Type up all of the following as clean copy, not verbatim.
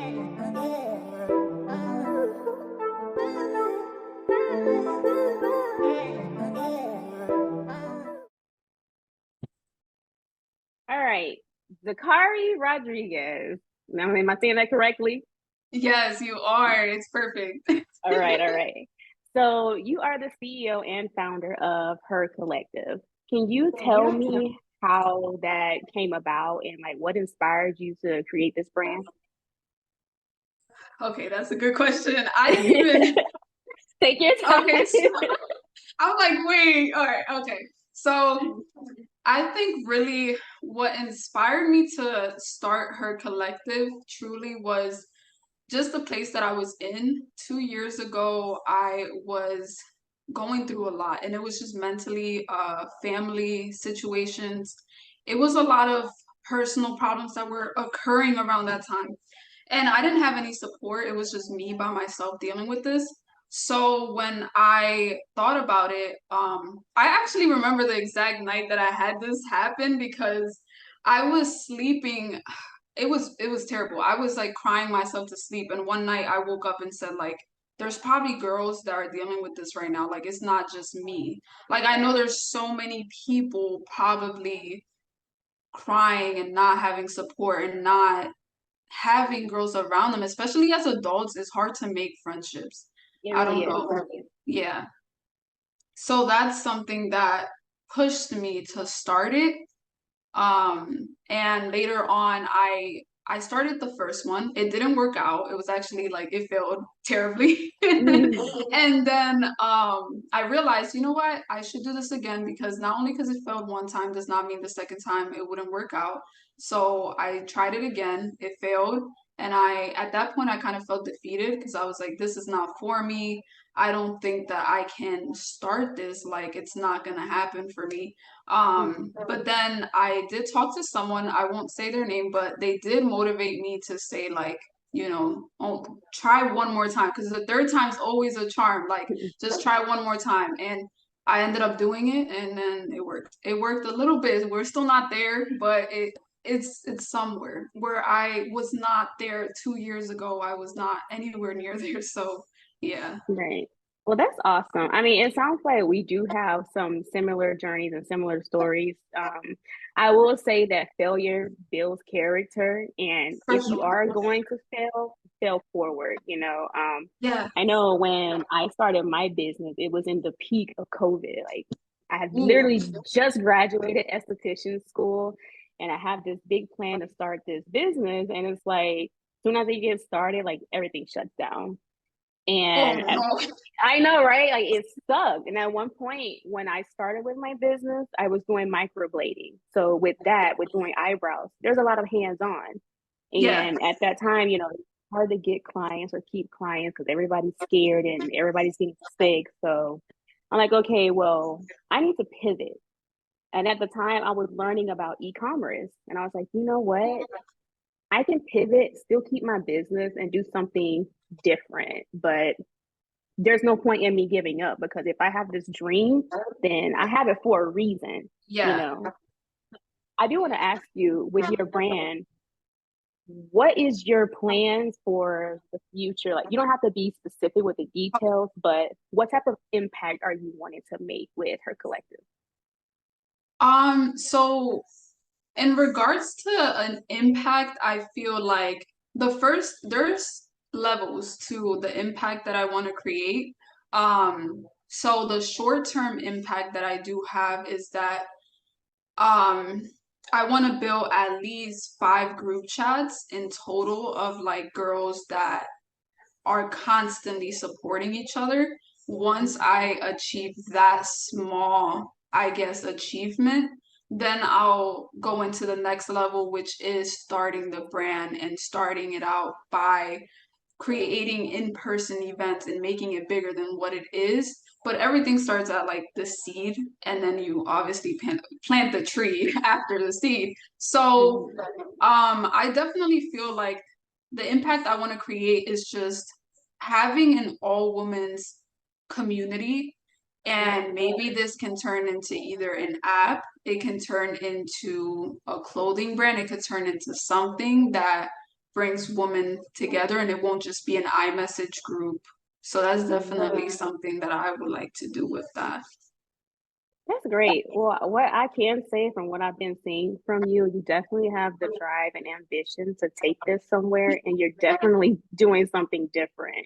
All right. Zachari Rodriguez. Now, am I saying that correctly? Yes, you are. It's perfect. All right, all right. So you are the CEO and founder of Her Collective. Can you tell Yeah. me how that came about and like what inspired you to create this brand? Okay, that's a good question. I didn't even. Take your Okay, so time. I'm like, wait, all right, okay. So I think really what inspired me to start Her Collective truly was just the place that I was in. 2 years ago, I was going through a lot, and it was just mentally, family situations. It was a lot of personal problems that were occurring around that time. And I didn't have any support. It was just me by myself dealing with this. So when I thought about it, I actually remember the exact night that I had this happen because I was sleeping. It was terrible. I was like crying myself to sleep. And one night I woke up and said, like, there's probably girls that are dealing with this right now. Like, it's not just me. Like, I know there's so many people probably crying and not having support and not having girls around them, especially as adults. It's hard to make friendships. It I really don't is. know. Yeah. So that's something that pushed me to start it. And later on, I started the first one. It didn't work out. It was actually like it failed terribly. And then I realized, you know what? I should do this again because not only because it failed one time does not mean the second time it wouldn't work out. So I tried it again. It failed. And at that point, I kind of felt defeated because I was like, this is not for me. I don't think that I can start this. Like, it's not going to happen for me. But then I did talk to someone, I won't say their name, but they did motivate me to say, like, oh, try one more time because the third time's always a charm. Like, just try one more time. And I ended up doing it, and then it worked. It worked a little bit. We're still not there, but it's somewhere where I was not there 2 years ago. I was not anywhere near there. So yeah. Right. Well, that's awesome. I mean, it sounds like we do have some similar journeys and similar stories. I will say that failure builds character, and For if you sure. are going to fail, fail forward, you know. Yeah. I know when I started my business, it was in the peak of COVID. Like I had Ooh. literally just graduated esthetician school, and I have this big plan to start this business, and it's like as soon as it gets started, like everything shuts down. Oh And no. I know, right? Like it sucked. And at one point, when I started with my business, I was doing microblading. So with that, with doing eyebrows, there's a lot of hands-on. Yeah. And at that time, it's hard to get clients or keep clients because everybody's scared and everybody's getting sick. So I'm like, okay, well, I need to pivot. And at the time, I was learning about e-commerce, and I was like, you know what? I can pivot, still keep my business, and do something different. But there's no point in me giving up because if I have this dream, then I have it for a reason, you Yeah. know. I do want to ask you with your brand, what is your plans for the future? Like you don't have to be specific with the details, but what type of impact are you wanting to make with Her Collective? So in regards to an impact, I feel like there's levels to the impact that I want to create. So the short-term impact that I do have is that um I want to build at least 5 group chats in total of like girls that are constantly supporting each other. Once I achieve that small, I guess, achievement, then I'll go into the next level, which is starting the brand and starting it out by creating in-person events and making it bigger than what it is. But everything starts at like the seed, and then you obviously plant the tree after the seed. So, Mhm. I definitely feel like the impact I want to create is just having an all women's community. And maybe this can turn into either an app, it can turn into a clothing brand, it could turn into something that brings women together and it won't just be an iMessage group. So that's definitely something that I would like to do with that. That's great. Well, what I can say from what I've been seeing from you, you definitely have the drive and ambition to take this somewhere, and you're definitely doing something different.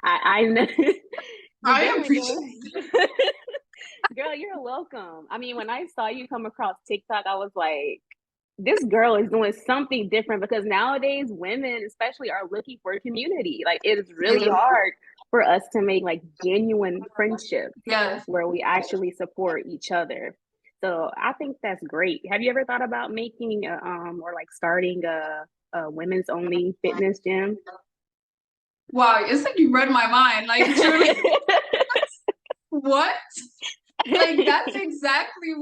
I know you're I definitely appreciate doing. Girl, you're welcome. I mean, when I saw you come across TikTok, I was like, this girl is doing something different because nowadays women, especially, are looking for a community. Like, it is really it. hard for us to make like genuine friendships Yes. where we actually support each other. So I think that's great. Have you ever thought about making or like starting a women's only fitness gym? Wow, it's like you read my mind. Like truly, what? Like that's exactly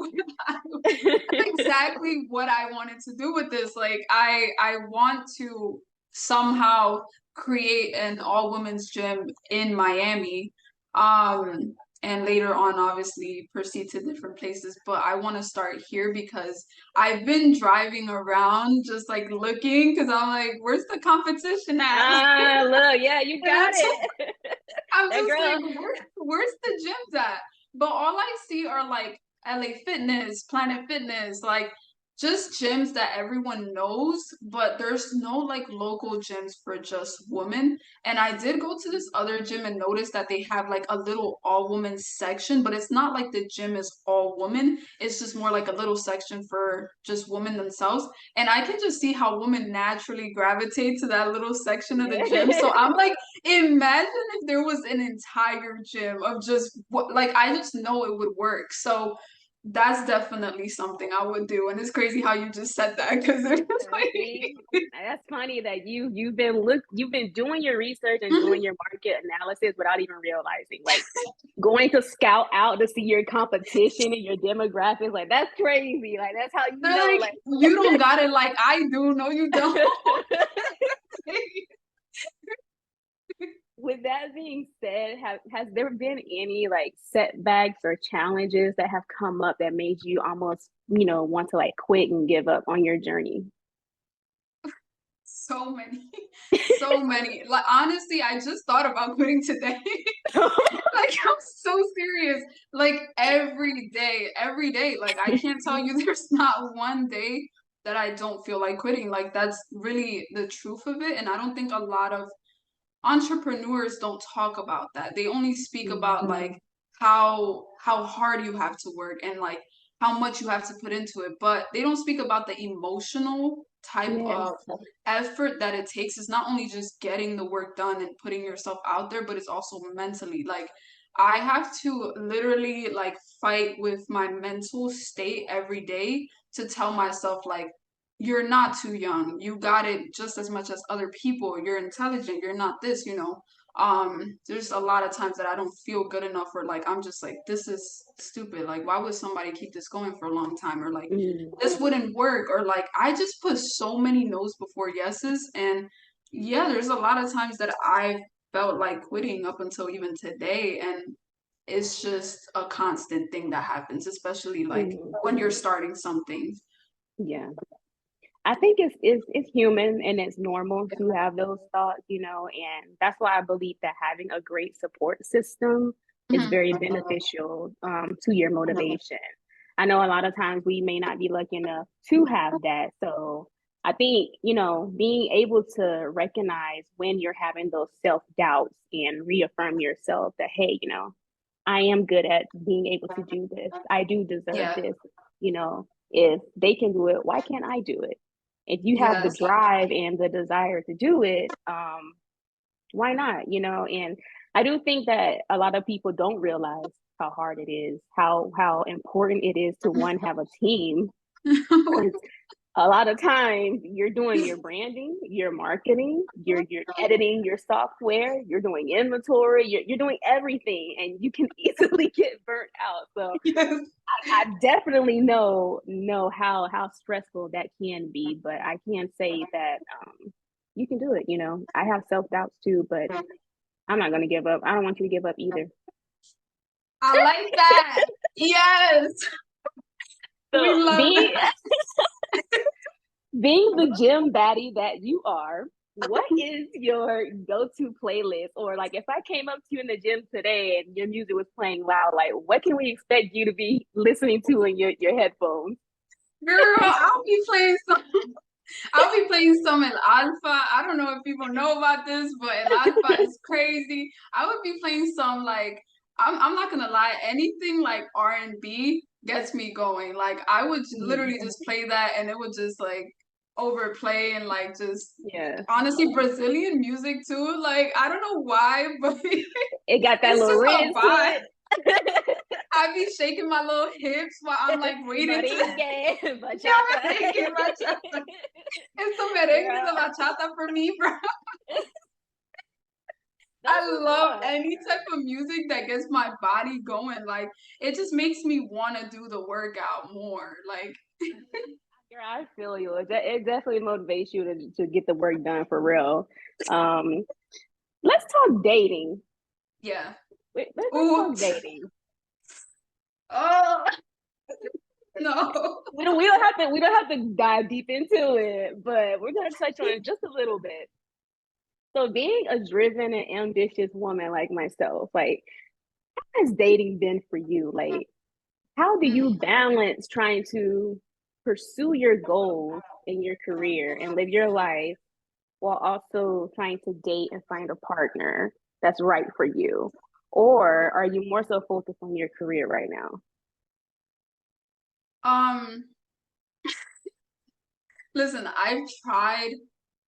what I wanted to do with this. Like I want to somehow create an all women's gym in Miami. Um and later on obviously proceed to different places, but I want to start here because I've been driving around just like looking because I'm like, where's the competition at? Ah, look, yeah, you And got I'm it. I'm That just like, girl. where's the gyms at? But all I see are like LA Fitness, Planet Fitness, like just gyms that everyone knows, but there's no like local gyms for just women. And I did go to this other gym and notice that they have like a little all women section, but it's not like the gym is all women. It's just more like a little section for just women themselves. And I can just see how women naturally gravitate to that little section of the gym. So I'm like, imagine if there was an entire gym of just what, like, I just know it would work. So that's definitely something I would do. And it's crazy how you just said that because it's See, like, that's funny that you've been doing your research and doing your market analysis without even realizing. Like going to scout out to see your competition and your demographics. Like that's crazy. Like that's how you they're know. like, Like you don't got it like I do. No, you don't. with that being said, has there been any like setbacks or challenges that have come up that made you almost, want to like quit and give up on your journey? So many, so many. Like honestly, I just thought about quitting today. Like I'm so serious. Like every day. Like I can't tell you there's not one day that I don't feel like quitting. Like that's really the truth of it. And I don't think a lot of entrepreneurs don't talk about that. They only speak about Mhm. like how hard you have to work and like how much you have to put into it, but they don't speak about the emotional type Yes. of effort that it takes. It's not only just getting the work done and putting yourself out there, but it's also mentally. Like I have to literally like fight with my mental state every day to tell myself like you're not too young. You got it just as much as other people. You're intelligent. You're not this. There's a lot of times that I don't feel good enough or like I'm just like, this is stupid. Like, why would somebody keep this going for a long time? Or like Mm. this wouldn't work. Or like I just put so many no's before yeses. And yeah, there's a lot of times that I felt like quitting up until even today. And it's just a constant thing that happens, especially like Mhm. when you're starting something. Yeah. I think it's human and it's normal to have those thoughts, and that's why I believe that having a great support system is Mhm. very beneficial to your motivation. I know a lot of times we may not be lucky enough to have that. So I think, being able to recognize when you're having those self-doubts and reaffirm yourself that, hey, I am good at being able to do this. I do deserve Yeah. this. If they can do it, why can't I do it? If you have the Yes. drive and the desire to do it, why not? And I do think that a lot of people don't realize how hard it is, how important it is to one have a team. Because a lot of times you're doing your branding, your marketing, you're editing your software, you're doing inventory, you're doing everything, and you can easily get burnt out. So Yes. I definitely know how stressful that can be, but I can say that you can do it. I have self doubts too, but I'm not gonna give up. I don't want you to give up either. I like that. Yes. We So love being that. Being the gym baddie that you are, what is your go-to playlist? Or like if I came up to you in the gym today and your music was playing loud, like what can we expect you to be listening to in your headphones? Girl, I'll be playing some El Alfa. I don't know if people know about this, but El Alfa is crazy. I would be playing some like I'm not gonna lie, anything like R&B gets me going. Like I would Mm, literally just play that and it would just like overplay and like just yeah. honestly Brazilian music too. Like I don't know why, but It got that it's little just a rinse to vibe. it. I be shaking my little hips while I'm like waiting to Merengue, yeah, bachata. merengue, bachata. It's the merengue, Girl, the bachata for me, bro. that's I what's love up. any type of music that gets my body going. Like it just makes me want to do the workout more. Like Girl, I feel you. It definitely motivates you to get the work done for real. Um, let's talk dating. yeah. Let's Ooh. talk dating. Oh no. We don't have to dive deep into it, but we're gonna touch on it just a little bit. So being a driven and ambitious woman like myself, like how has dating been for you? Like how do you Mm. balance trying to pursue your goals in your career and live your life while also trying to date and find a partner that's right for you? Or are you more so focused on your career right now? Um, listen, I've tried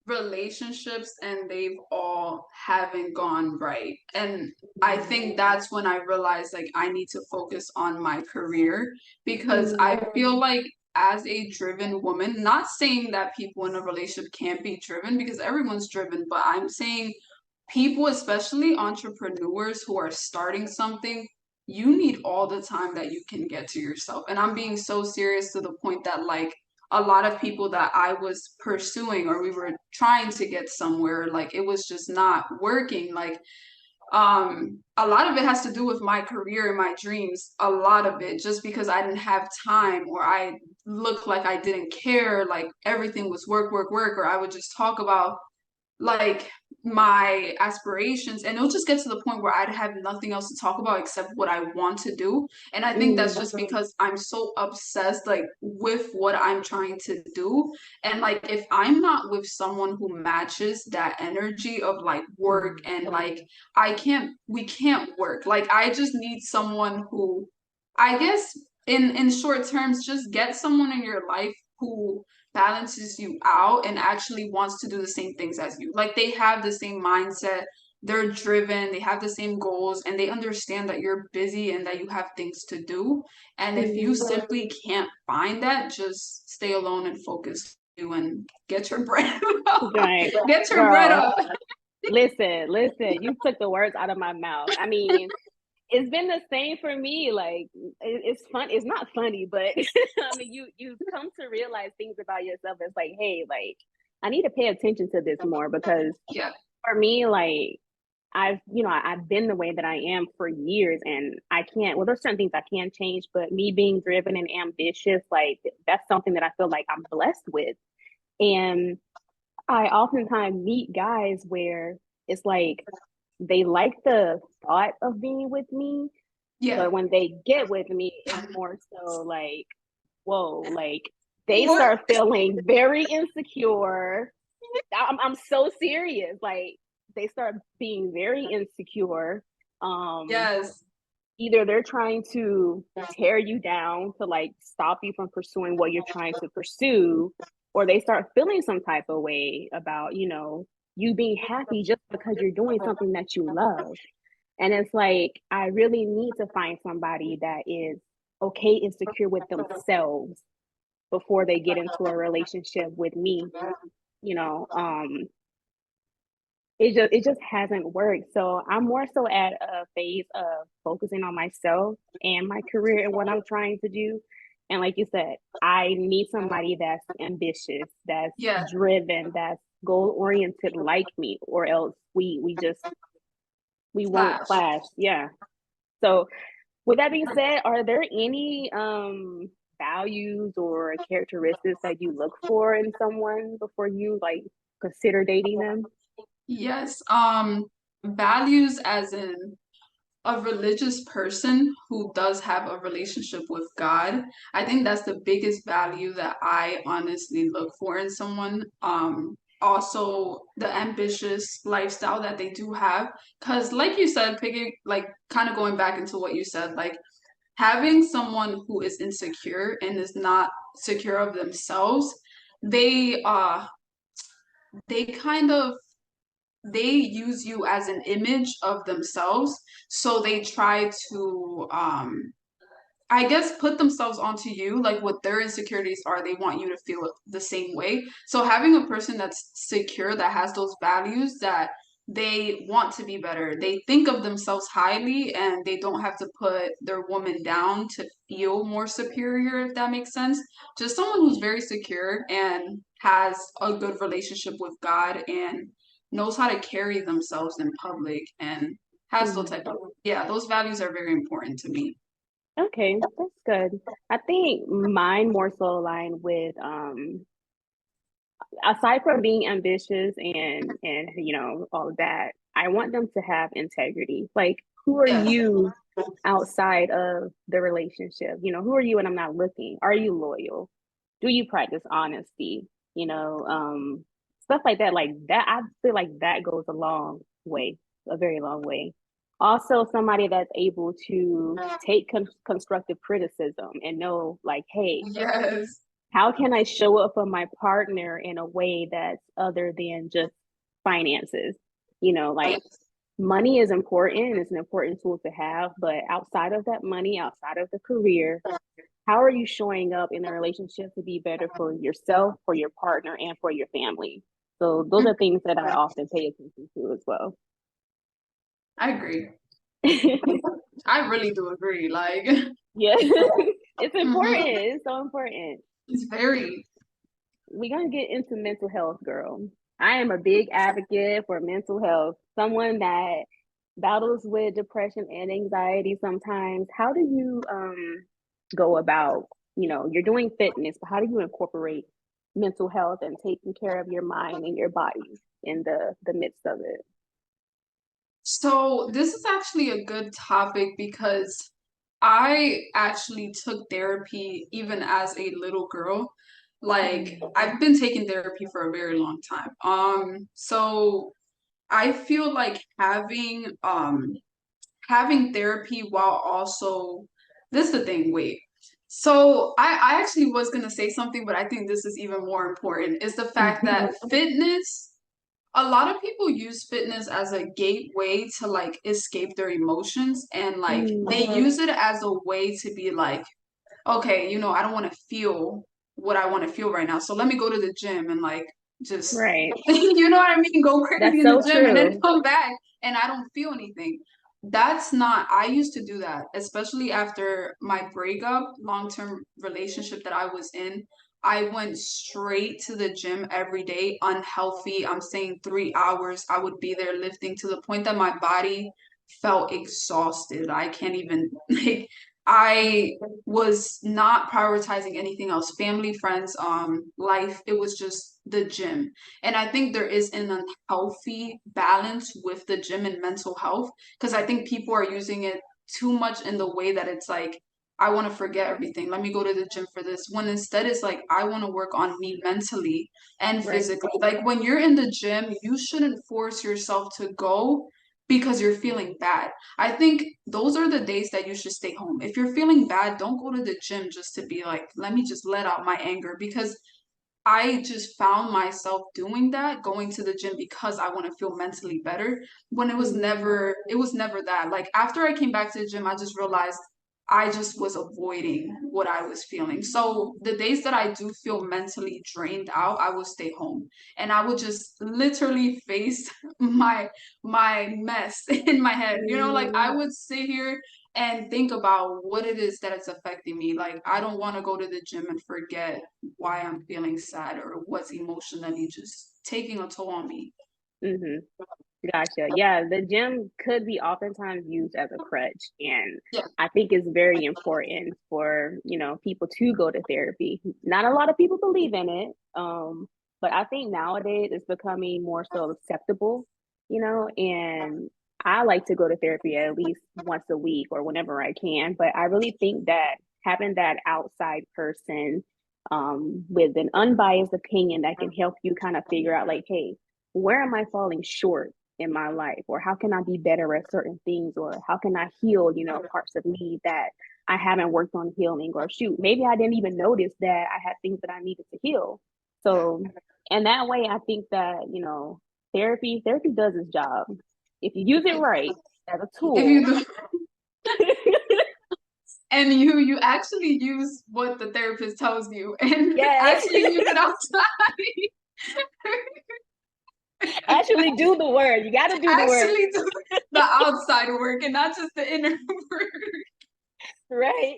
relationships and they've all haven't gone right. And I think that's when I realized like I need to focus on my career because Mm, I feel like as a driven woman, not saying that people in a relationship can't be driven because everyone's driven, but I'm saying people, especially entrepreneurs who are starting something, you need all the time that you can get to yourself. And I'm being so serious to the point that like a lot of people that I was pursuing or we were trying to get somewhere, like it was just not working. Like a lot of it has to do with my career and my dreams. A lot of it just because I didn't have time or I looked like I didn't care, like everything was work, work, work, or I would just talk about like my aspirations and it'll just get to the point where I'd have nothing else to talk about except what I want to do. And I think that's mm, just because I'm so obsessed like with what I'm trying to do. And like if I'm not with someone who matches that energy of like work mm, and like we can't work. Like I just need someone who I guess in short terms just get someone in your life who balances you out and actually wants to do the same things as you. Like they have the same mindset, they're driven, they have the same goals, and they understand that you're busy and that you have things to do. And if you mm. simply can't find that, just stay alone and focus you and get your bread Right. get your bread Girl, up. listen, you took the words out of my mouth. I mean, it's been the same for me. Like it's fun. It's not funny, but I mean, you come to realize things about yourself. It's like, hey, like I need to pay attention to this more because Yeah. for me, like I've been the way that I am for years, and I can't. Well, there's certain things I can change, but me being driven and ambitious, like that's something that I feel like I'm blessed with, and I oftentimes meet guys where it's like they like the thought of being with me, Yeah. but when they get with me, it's more so like, whoa, like they What? start feeling very insecure. I'm so serious. Like they start being very insecure. Um, Yes. Either they're trying to tear you down to like stop you from pursuing what you're trying to pursue, or they start feeling some type of way about, you being happy just because you're doing something that you love. And it's like, I really need to find somebody that is okay and secure with themselves before they get into a relationship with me, you know. It just hasn't worked. So I'm more so at a phase of focusing on myself and my career and what I'm trying to do. And like you said, I need somebody that's ambitious, that's Yeah. driven, that's goal oriented like me, or else we won't Clash. clash. Yeah. So with that being said, are there any values or characteristics that you look for in someone before you like consider dating them? Yes. Values as in a religious person who does have a relationship with God. I think that's the biggest value that I honestly look for in someone. Also the ambitious lifestyle that they do have. Cause like you said, picking like kind of going back into what you said, like having someone who is insecure and is not secure of themselves, they uh they kind of they use you as an image of themselves. So they try to I guess put themselves onto you, like what their insecurities are, they want you to feel it the same way. So having a person that's secure, that has those values, that they want to be better, they think of themselves highly, and they don't have to put their woman down to feel more superior, if that makes sense. Just someone who's very secure and has a good relationship with God and knows how to carry themselves in public and has those type Mhm. of, yeah, those values are very important to me. Okay, that's good. I think mine more so aligned with aside from being ambitious and you know all of that, I want them to have integrity. Like, who are Yes. you outside of the relationship? You know, who are you when I'm not looking? Are you loyal? Do you practice honesty? You know, stuff like that. Like that, I feel like that goes a long way, a very long way. Also, somebody that's able to take constructive criticism and know, like, hey, Yes. how can I show up for my partner in a way that's other than just finances? You know, like money is important and it's an important tool to have, but outside of that money, outside of the career, how are you showing up in a relationship to be better for yourself, for your partner, and for your family? So those are things that I often pay attention to as well. I agree. I really do agree. Like, Yeah, it's important. mhm, It's so important. it's very, We're gonna get into mental health, girl. I am a big advocate for mental health. Someone that battles with depression and anxiety sometimes. How do you go about, you know, you're doing fitness, but how do you incorporate mental health and taking care of your mind and your body in the midst of it? so this is actually a good topic because I actually took therapy even as a little girl. Like, Mm. I've been taking therapy for a very long time. So I feel like having therapy while also, this is the thing, wait. So I actually was gonna say something, but I think this is even more important, is the fact that fitness, a lot of people use fitness as a gateway to like escape their emotions, and like they Mm, use it as a way to be like, okay, I don't want to feel what I want to feel right now. So let me go to the gym and like just, right. you know what I mean? Go crazy That's in the so gym and then true. come back and I don't feel anything. That's not, I used to do that, especially after my breakup, long-term relationship that I was in. I went straight to the gym every day, unhealthy. I'm saying 3 hours. I would be there lifting to the point that my body felt exhausted. I can't even like I was not prioritizing anything else, family, friends, life. It was just the gym. And I think there is an unhealthy balance with the gym and mental health because I think people are using it too much in the way that it's like, I want to forget everything. Let me go to the gym for this. When instead it's like, I want to work on me mentally and Right. physically. Like when you're in the gym, you shouldn't force yourself to go because you're feeling bad. I think those are the days that you should stay home. If you're feeling bad, don't go to the gym just to be like, let me just let out my anger because I just found myself doing that, going to the gym because I want to feel mentally better when Mm, it was never that. Like after I came back to the gym, I just realized I just was avoiding what I was feeling. So the days that I do feel mentally drained out, I will stay home and I would just literally face my mess in my head. Like I mm, would sit here and think about what it is that it's affecting me. Like I don't want to go to the gym and forget why I'm feeling sad or what's emotionally just taking a toll on me. Hmm. Gotcha. Yeah, the gym could be oftentimes used as a crutch, and Yeah. I think it's very important for, people to go to therapy. Not a lot of people believe in it, but I think nowadays it's becoming more so acceptable, and I like to go to therapy at least once a week or whenever I can, but I really think that having that outside person with an unbiased opinion that can help you kind of figure out like, hey, where am I falling short in my life, or how can I be better at certain things, or how can I heal, parts of me that I haven't worked on healing, or shoot, maybe I didn't even notice that I had things that I needed to heal. So, and that way, I think that, therapy does its job if you use it right as a If you tool. do, and you actually use what the therapist tells you and Yes. actually use it outside. Actually do the work. You got to do the work. Actually do the outside work and not just the inner work. Right.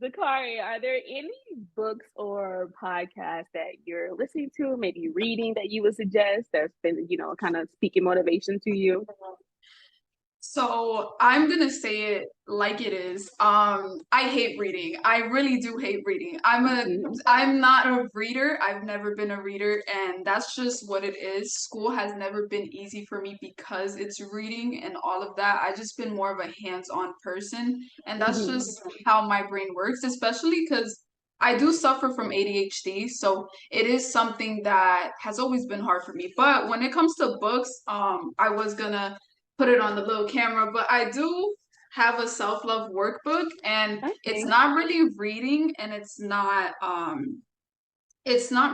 Zachari, are there any books or podcasts that you're listening to, maybe reading that you would suggest that's been, kind of speaking motivation to you? So I'm gonna say it like it is. I hate reading. I really do hate reading. Mm-hmm. I'm not a reader. I've never been a reader, and that's just what it is. School has never been easy for me because it's reading and all of that. I just been more of a hands-on person, and that's Mm-hmm. just how my brain works, especially because I do suffer from ADHD, so it is something that has always been hard for me. But when it comes to books, I was gonna put it on the little camera, but I do have a self-love workbook and it's Okay. not really reading and it's not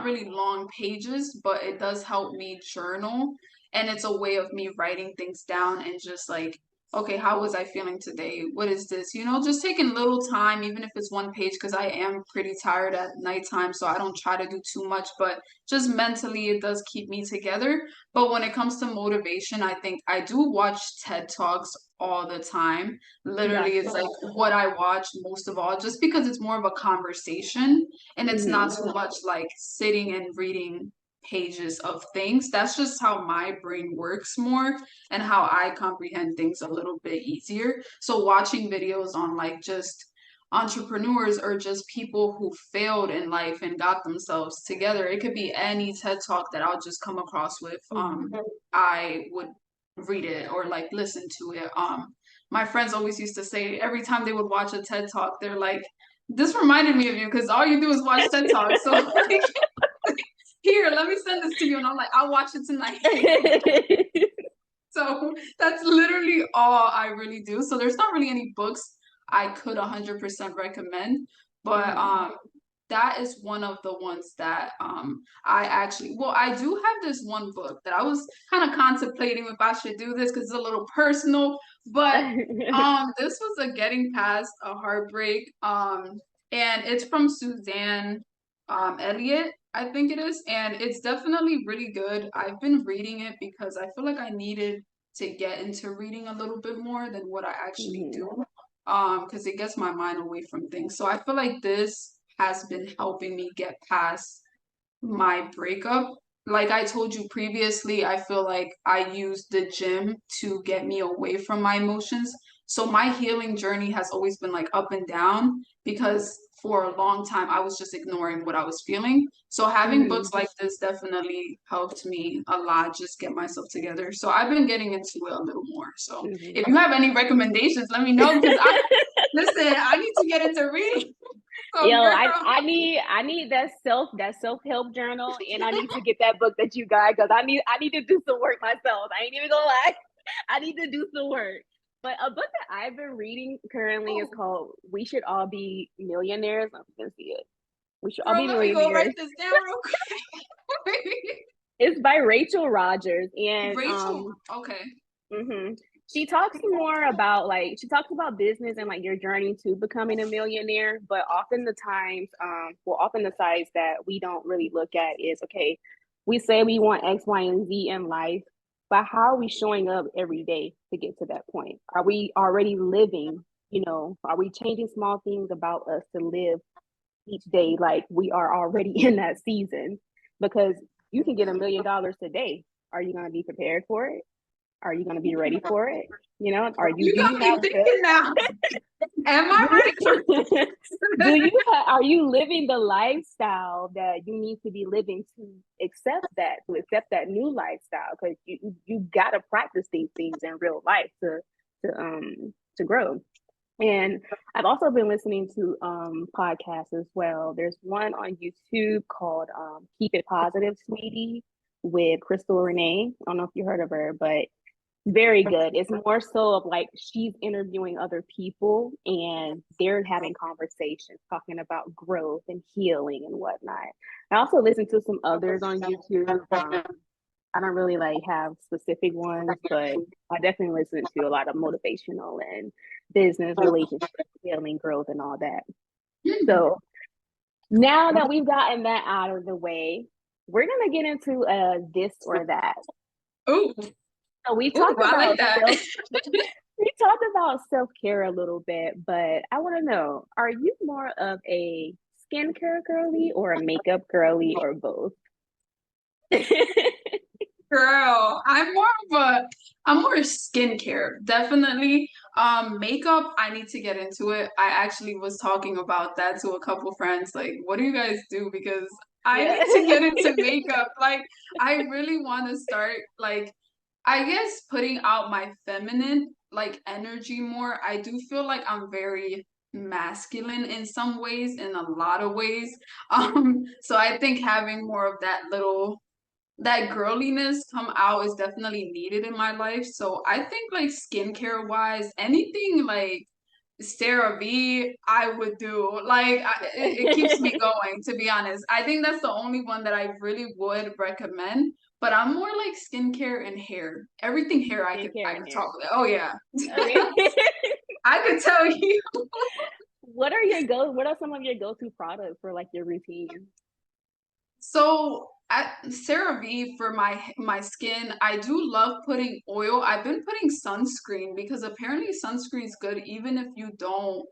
really long pages, but it does help me journal. And it's a way of me writing things down and just like, okay, how was I feeling today? What is this? Just taking little time, even if it's one page, because I am pretty tired at nighttime. So I don't try to do too much, but just mentally, it does keep me together. But when it comes to motivation, I think I do watch TED Talks all the time. Literally, it's Gotcha. like what I watch most of all, just because it's more of a conversation and it's not Mm-hmm. too much like sitting and reading pages of things. That's just how my brain works more and how I comprehend things a little bit easier. So watching videos on like just entrepreneurs or just people who failed in life and got themselves together. It could be any TED talk that I'll just come across with. Mm-hmm. I would read it or like listen to it. My friends always used to say every time they would watch a TED talk, they're like, this reminded me of you because all you do is watch TED Talk. So like, here, let me send this to you. And I'm like, I'll watch it tonight. So that's literally all I really do. So there's not really any books I could 100% recommend, but Mm-hmm. that is one of the ones that I actually, well, I do have this one book that I was kind of contemplating if I should do this because it's a little personal, but this was a Getting Past a Heartbreak, and it's from Suzanne Elliott, I think it is, and it's definitely really good. I've been reading it because I feel like I needed to get into reading a little bit more than what I actually Mm-hmm. do, because it gets my mind away from things. So I feel like this has been helping me get past my breakup. Like I told you previously, I feel like I use the gym to get me away from my emotions. So my healing journey has always been like up and down because for a long time I was just ignoring what I was feeling. So having Mm-hmm. books like this definitely helped me a lot just get myself together. So I've been getting into it a little more. So Mm-hmm. if you have any recommendations, let me know because I listen, I need to get into reading. So Yo, girl, I need that self-help journal, and I need to get that book that you got, because I need to do some work myself. I ain't even gonna lie. I need to do some work. But a book that I've been reading currently is called "We Should All Be Millionaires." I'm gonna see it. We should all girl, be let me go write millionaires. this down real quick. It's by Rachel Rogers, and Rachel. Okay. hmm she talks more about, like, she talks about business and like your journey to becoming a millionaire. But often the times, often the sides that we don't really look at is, okay, we say we want X, Y, and Z in life, but how are we showing up every day to get to that point? Are we already living? Are we changing small things about us to live each day like we are already in that season? Because you can get $1 million today. Are you going to be prepared for it? Are you going to be ready for it? You know, You do you got me have thinking now. Am I do ready? you, are you living the lifestyle that you need to be living to accept that new lifestyle? Because you got to practice these things in real life to grow. And I've also been listening to podcasts as well. There's one on YouTube called Keep It Positive, Sweetie, with Crystal Renee. I don't know if you heard of her, but very good. It's more so of like she's interviewing other people and they're having conversations talking about growth and healing and whatnot. I also listen to some others on YouTube. I don't really like have specific ones, but I definitely listen to a lot of motivational and business, relationship, healing, growth, and all that. So now that we've gotten that out of the way, we're gonna get into this or that. Ooh, So I like that. we talked about self-care a little bit, but I want to know, are you more of a skincare girly or a makeup girly or both? Girl, I'm more skincare, definitely. Makeup, I need to get into it. I actually was talking about that to a couple friends, like, what do you guys do? Because I Yeah. need to get into makeup. Like, I really want to start, like, I guess putting out my feminine, like, energy more. I do feel like I'm very masculine in some ways, in a lot of ways. So I think having more of that girliness come out is definitely needed in my life. So I think like skincare wise, anything like CeraVe, I would do. Like it keeps me going, to be honest. I think that's the only one that I really would recommend. But I'm more like skincare and hair. Everything hair Skincare I and could hair. talk about. Oh yeah. Okay. I could tell you. What are some of your go-to products for like your routine? So at CeraVe for my skin, I do love putting oil. I've been putting sunscreen because apparently sunscreen is good even if you don't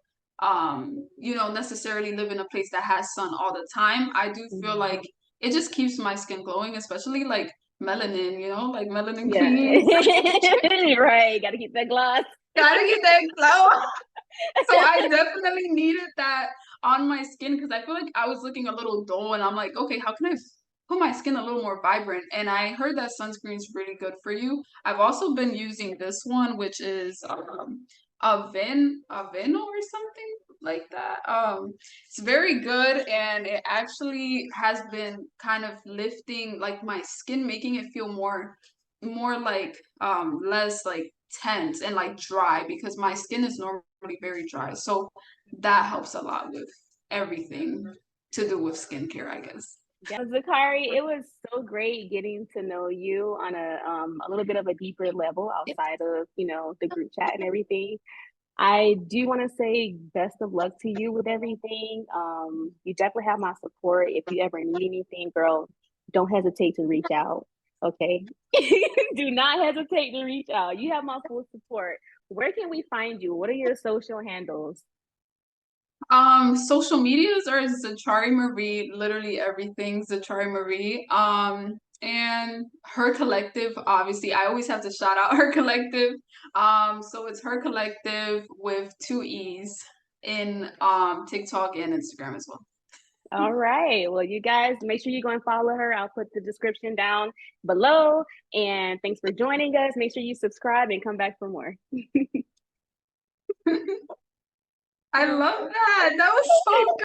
necessarily live in a place that has sun all the time. I do feel Mhm. like it just keeps my skin glowing, especially like melanin, like melanin Yeah. queen. Right. Got to keep that gloss. Gotta get that glow. So I definitely needed that on my skin because I feel like I was looking a little dull and I'm like, okay, how can I put my skin a little more vibrant? And I heard that sunscreen is really good for you. I've also been using this one, which is Aveno or something like that. It's very good and it actually has been kind of lifting like my skin, making it feel more like less like tense and like dry because my skin is normally very dry. So that helps a lot with everything to do with skincare, I guess. Yeah, Zachari, it was so great getting to know you on a little bit of a deeper level outside of, the group chat and everything. I do want to say best of luck to you with everything. You definitely have my support. If you ever need anything, girl, don't hesitate to reach out. Okay. Do not hesitate to reach out. You have my full support. Where can we find you? What are your social handles? Social medias are Zachari Marie, literally everything Zachari Marie. And her collective, obviously, I always have to shout out her collective. So it's her collective with two E's in TikTok and Instagram as well. All right. Well, you guys make sure you go and follow her. I'll put the description down below. And thanks for joining us. Make sure you subscribe and come back for more. I love that. That was so good.